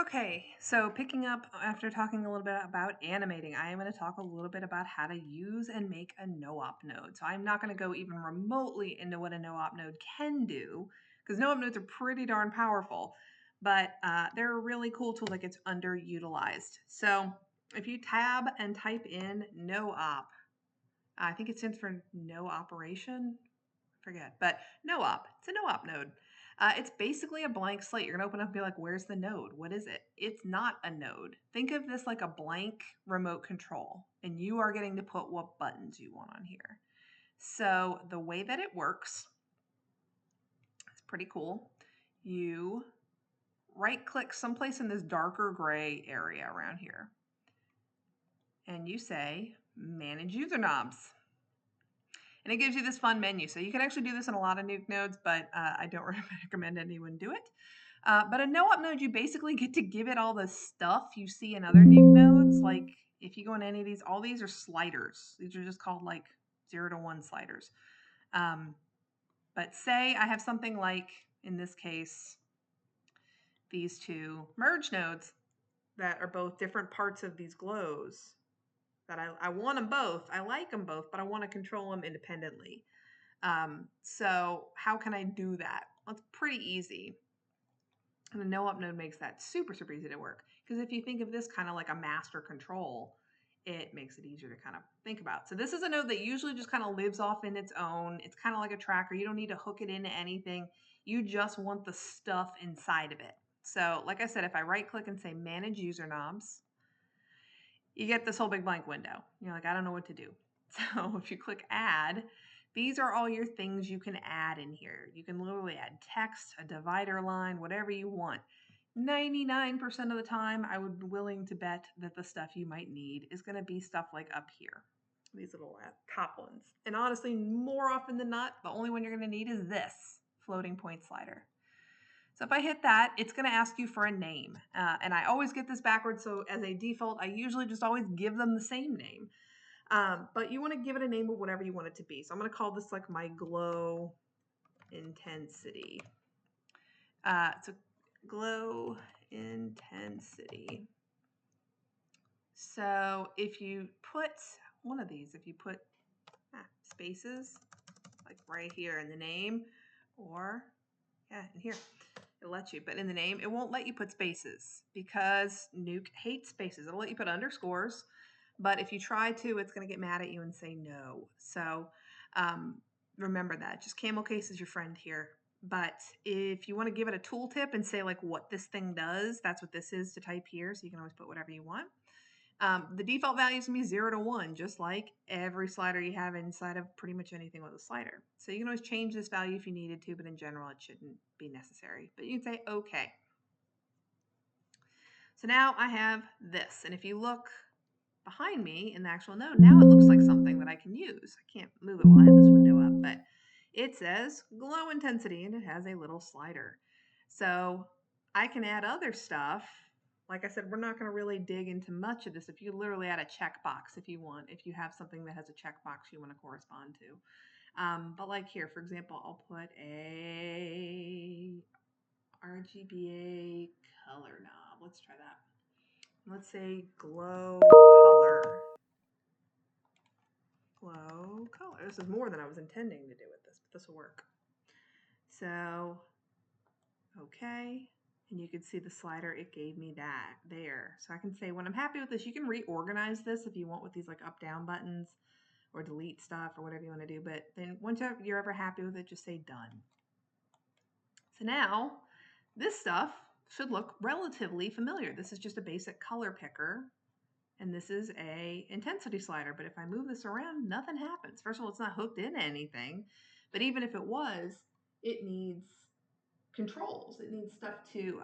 Okay, so picking up after talking a little bit about animating, I am going to talk a little bit about how to use and make a NoOp node. So I'm not going to go even remotely into what a NoOp node can do, because NoOp nodes are pretty darn powerful, but they're a really cool tool that gets underutilized. So if you tab and type in NoOp, I think it stands for no operation. I forget, but NoOp, it's a NoOp node. It's basically a blank slate. You're going to open up and be like, where's the node? What is it? It's not a node. Think of this like a blank remote control, and you are getting to put what buttons you want on here. So the way that it works, it's pretty cool. You right click someplace in this darker gray area around here, and you say manage user knobs. And it gives you this fun menu. So you can actually do this in a lot of nuke nodes, but I don't recommend anyone do it. But a NoOp node, you basically get to give it all the stuff you see in other nuke nodes. Like if you go in any of these, all these are sliders. These are just called like 0 to 1 sliders. But say I have something like, in this case, these two merge nodes that are both different parts of these glows. That I want them both. I like them both, but I want to control them independently. So how can I do that? Well, it's pretty easy. And the NoOp node makes that super, super easy to work. Because if you think of this kind of like a master control, it makes it easier to kind of think about. So this is a node that usually just kind of lives off in its own. It's kind of like a tracker. You don't need to hook it into anything. You just want the stuff inside of it. So like I said, if I right click and say manage user knobs, you get this whole big blank window. You're like, I don't know what to do. So if you click add, these are all your things you can add in here. You can literally add text, a divider line, whatever you want. 99% of the time, I would be willing to bet that the stuff you might need is going to be stuff like up here. These little top ones. And honestly, more often than not, the only one you're going to need is this floating point slider. So if I hit that, it's going to ask you for a name. And I always get this backwards. So as a default, I usually just always give them the same name. But you want to give it a name of whatever you want it to be. So I'm going to call this like my glow intensity. So glow intensity. So if you put one of these, if you put spaces, like right here in the name, or in here, it lets you, but in the name, it won't let you put spaces because Nuke hates spaces. It'll let you put underscores, but if you try to, it's going to get mad at you and say no. So remember that. Just camel case is your friend here. But if you want to give it a tooltip and say like what this thing does, that's what this is to type here. So you can always put whatever you want. The default value is going to be 0 to 1, just like every slider you have inside of pretty much anything with a slider. So you can always change this value if you needed to, but in general, it shouldn't be necessary. But you can say, okay. So now I have this. And if you look behind me in the actual node, now it looks like something that I can use. I can't move it while I have this window up, but it says glow intensity, and it has a little slider. So I can add other stuff. Like I said, we're not going to really dig into much of this. If you literally add a checkbox if you want, if you have something that has a checkbox you want to correspond to. But like here, for example, I'll put a RGBA color knob. Let's try that. Let's say glow color. Glow color. This is more than I was intending to do with this, but this will work. So, okay. And you can see the slider, it gave me that there. So I can say when I'm happy with this, you can reorganize this if you want with these like up down buttons or delete stuff or whatever you want to do. But then once you're ever happy with it, just say done. So now this stuff should look relatively familiar. This is just a basic color picker. And this is a intensity slider. But if I move this around, nothing happens. First of all, it's not hooked into anything. But even if it was, it needs controls. It needs stuff to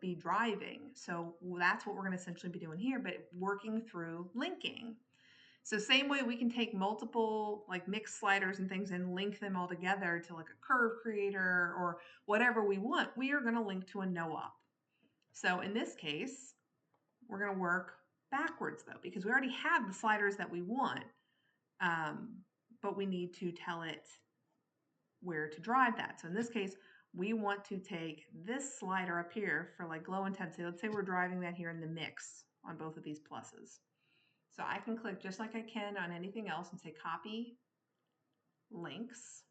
be driving. So that's what we're going to essentially be doing here, but working through linking. So same way we can take multiple like mixed sliders and things and link them all together to like a curve creator or whatever we want, we are going to link to a NoOp. So in this case, we're going to work backwards though, because we already have the sliders that we want, but we need to tell it where to drive that. So in this case, we want to take this slider up here for like glow intensity. Let's say we're driving that here in the mix on both of these pluses. So I can click just like I can on anything else and say copy links.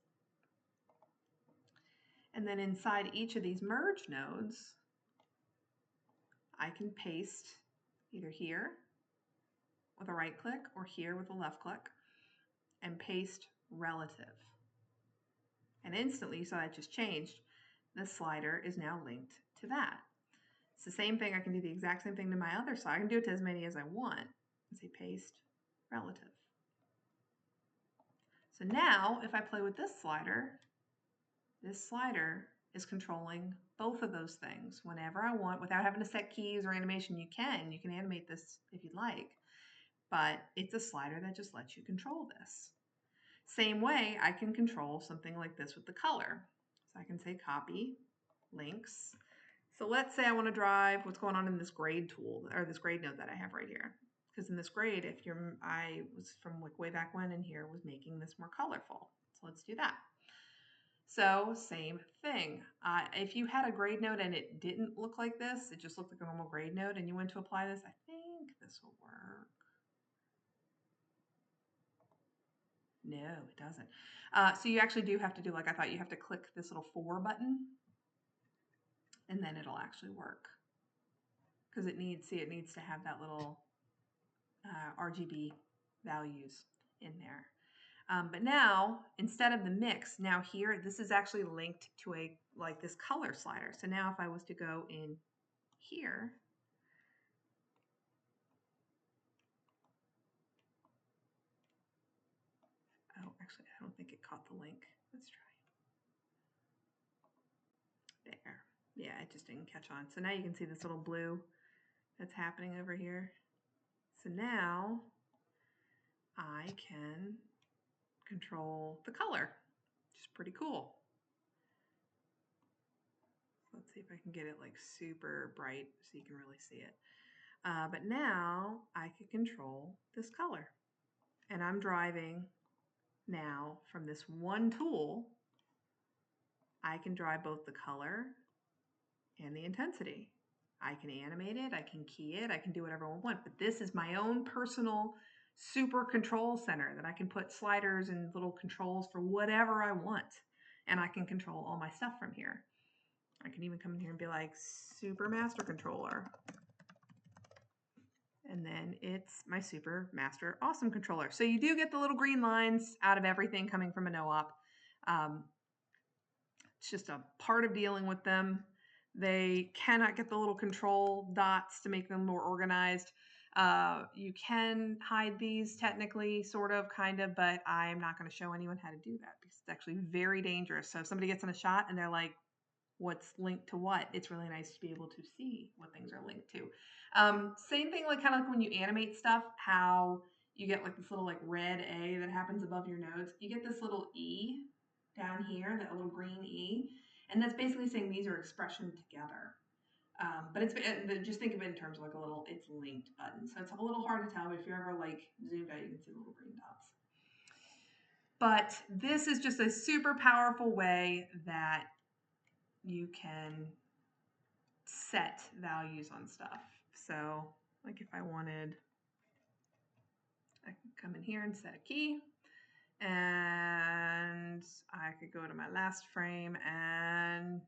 And then inside each of these merge nodes, I can paste either here with a right click or here with a left click and paste relative. And instantly, so that just changed. This slider is now linked to that. It's the same thing. I can do the exact same thing to my other side. I can do it to as many as I want and say paste relative. So now if I play with this slider is controlling both of those things whenever I want without having to set keys or animation. You can animate this if you'd like, but it's a slider that just lets you control this. Same way I can control something like this with the color. So I can say copy links. So let's say I want to drive what's going on in this grade tool or this grade node that I have right here. Because in this grade, I was from like way back when in here was making this more colorful. So let's do that. So same thing. If you had a grade node and it didn't look like this, it just looked like a normal grade node and you went to apply this, I think this will work. No, it doesn't. So you actually do have to do like I thought. You have to click this little 4 button and then it'll actually work. Because it needs to have that little RGB values in there. But now, instead of the mix, now here, this is actually linked to like this color slider. So now if I was to go in here, oh, actually, I don't think it caught the link. Let's try. There. Yeah, it just didn't catch on. So now you can see this little blue that's happening over here. So now I can control the color, which is pretty cool. Let's see if I can get it like super bright so you can really see it. But now I can control this color. And I'm driving now from this one tool. I can drive both the color and the intensity. I can animate it, I can key it, I can do whatever I want. But this is my own personal super control center that I can put sliders and little controls for whatever I want. And I can control all my stuff from here. I can even come in here and be like super master controller. And then it's my super master awesome controller. So you do get the little green lines out of everything coming from a NoOp. It's just a part of dealing with them. They cannot get the little control dots to make them more organized. You can hide these technically, sort of, kind of, but I'm not going to show anyone how to do that because it's actually very dangerous. So if somebody gets in a shot and they're like, what's linked to what, it's really nice to be able to see what things are linked to. Same thing, like kind of like when you animate stuff, how you get like this little like red A that happens above your nodes. You get this little E down here, that little green E, and that's basically saying these are expression together. But it's just think of it in terms of like a little, it's linked button. So it's a little hard to tell, but if you're ever like zoomed out, you can see the little green dots. But this is just a super powerful way that you can set values on stuff. So like if I wanted, I can come in here and set a key, and I could go to my last frame and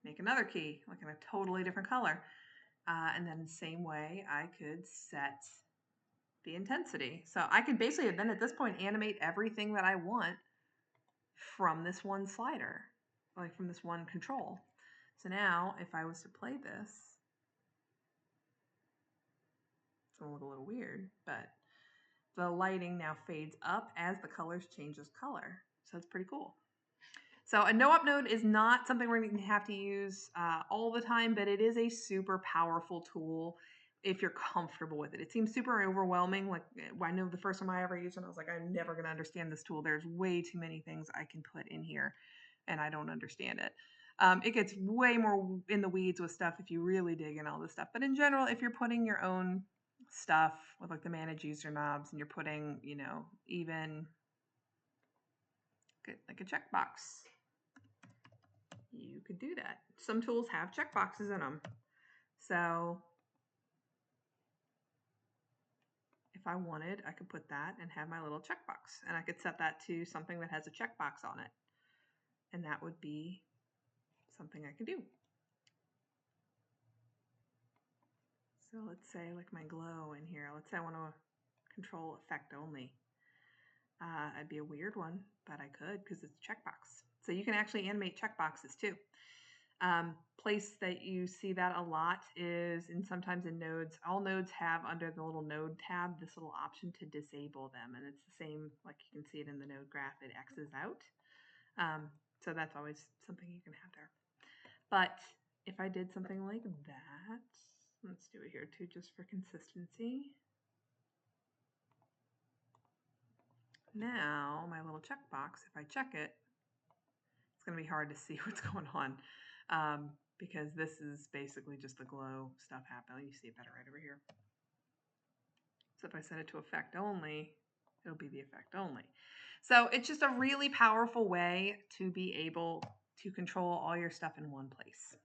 make another key, like in a totally different color. And then the same way I could set the intensity. So I could basically then at this point animate everything that I want from this one slider, like from this one control. So now if I was to play this, it's going to look a little weird, but the lighting now fades up as the colors changes color. So it's pretty cool. So a NoOp node is not something we're going to have to use all the time, but it is a super powerful tool if you're comfortable with it. It seems super overwhelming. Like I know the first time I ever used it, I was like, I'm never going to understand this tool. There's way too many things I can put in here, and I don't understand it. It gets way more in the weeds with stuff if you really dig in all this stuff. But in general, if you're putting your own stuff with like the manage user knobs and you're putting, you know, even like a checkbox you could do that. Some tools have checkboxes in them. So if I wanted, I could put that and have my little checkbox, and I could set that to something that has a checkbox on it. And that would be something I could do. So let's say like my glow in here, let's say I want to control effect only. I'd be a weird one, but I could because it's a checkbox. So you can actually animate checkboxes too. Place that you see that a lot is sometimes in nodes. All nodes have under the little node tab this little option to disable them, and it's the same, like you can see it in the node graph, it X's out. So that's always something you can have there. But if I did something like that, let's do it here too, just for consistency. Now my little checkbox, if I check it, it's going to be hard to see what's going on because this is basically just the glow stuff happening. You see it better right over here. So if I set it to effect only, it'll be the effect only. So it's just a really powerful way to be able to control all your stuff in one place.